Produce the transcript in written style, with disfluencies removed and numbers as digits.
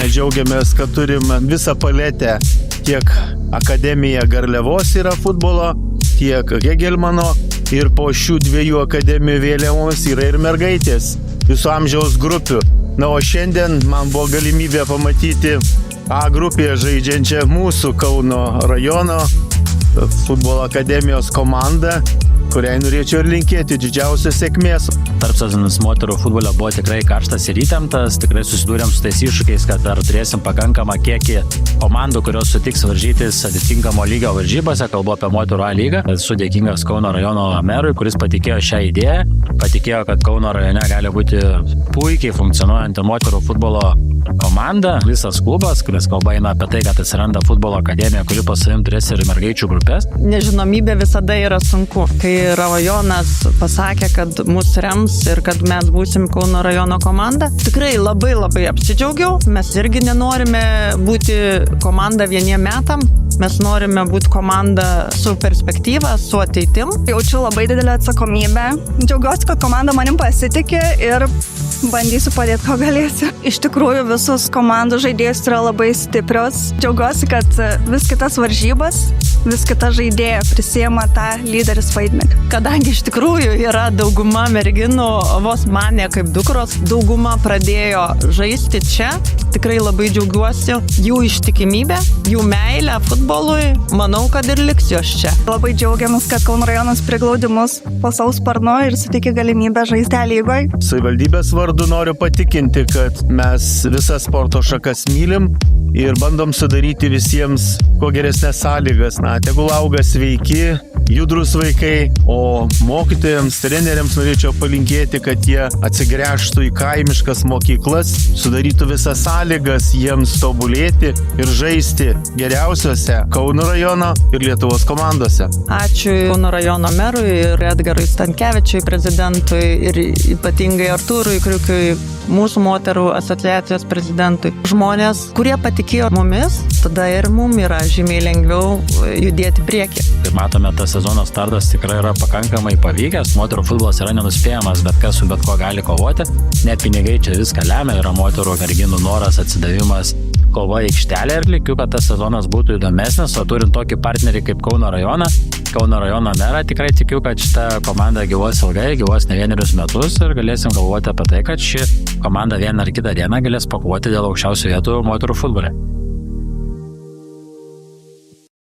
džiaugiamės, kad turim visą paletę. Tiek Akademija Garliavos yra futbolo, tiek Hegelmano ir po šių dviejų akademijų vėliavomis yra ir mergaitės visų amžiaus grupių. Na, o šiandien man buvo galimybė pamatyti A grupėje žaidžiančią mūsų Kauno rajono futbolo akademijos komandą, kuriai norėčiau ir linkėti didžiausios sėkmės. Tarpsezonis moterų futbole buvo tikrai karštas ir įtemptas, tikrai susidūrėm su tais iššūkiais, kad ar turėsim pakankamą kiekį komandų, kurios sutiks varžytis atitinkamo lygio varžybose, kalbu apie moterų A lygą. Esu dėkingas Kauno rajono merui, kuris patikėjo šią idėją, patikėjo, kad Kauno rajone gali būti puikiai funkcionuojanti moterų futbolo komanda, visas klubas, kuris kalba eina apie tai, kad atsiranda futbolo akademija, kuri po savim turės ir mergaičių grupės. Nežinomybė visada yra sunku. Kai rajonas pasakė, kad mus rems ir kad mes būsim Kauno rajono komanda, tikrai labai apsidžiaugiau. Mes irgi nenorime būti komanda vieniem metam, mes norime būti komanda su perspektyva, su ateitim. Jaučiu labai didelę atsakomybę. Džiaugiuosi, kad komanda manim pasitikė ir bandysiu padėti, ko galėsiu. Iš tikrųjų, visus komandų žaidėjus yra labai stiprios. Džiaugiuosi, kad vis kitas varžybas, vis kita žaidėja prisiema tą lyderis vaidmenį. Kadangi iš tikrųjų yra dauguma merginų, vos mane kaip dukros, dauguma pradėjo žaisti čia. Tikrai labai džiaugiuosi jų ištikimybę, jų meilę futbolui. Manau, kad ir liks jos čia. Labai džiaugiamės, kad Kauno rajonas priglaudė mus po savo sparnu ir suteikė galimybę žaisti lygoje. Savivaldybės vardu noriu patikinti, kad mes visas sporto šakas mylim ir bandom sudaryti visiems kuo geresnės sąlygas. Na, tegul auga sveiki, judrus vaikai, o mokytojams, treneriams norėčiau palinkėti, kad jie atsigręžtų į kaimiškas mokyklas, sudarytų visas sąlygas jiems tobulėti ir žaisti geriausiose Kauno rajono ir Lietuvos komandose. Ačiū Kauno rajono merui ir Edgarui Stankevičiui, prezidentui, ir ypatingai Artūrui Kriukiui, mūsų moterų asociacijos prezidentui. Žmonės, kurie patikėjo mumis, tada ir mum yra žymiai lengviau judėti priekį. Kaip matome, tas sezono startas tikrai yra pakankamai pavykęs. Moterų futbolas yra nenuspėjamas, bet kas su bet ko gali kovoti. Ne pinigai čia viską lemia, yra moterų merginų noras, atsidavimas, kova aikštelė ir likiu, kad tas sezonas būtų įdomesnis, o turint tokį partnerį kaip Kauno rajono merą, tikrai tikiu, kad šita komanda gyvuos ilgai, gyvuos ne vienerius metus ir galėsim galvoti apie tai, kad ši komanda vieną ar kitą dieną galės pakovoti dėl aukščiausių vietų moterų futbole.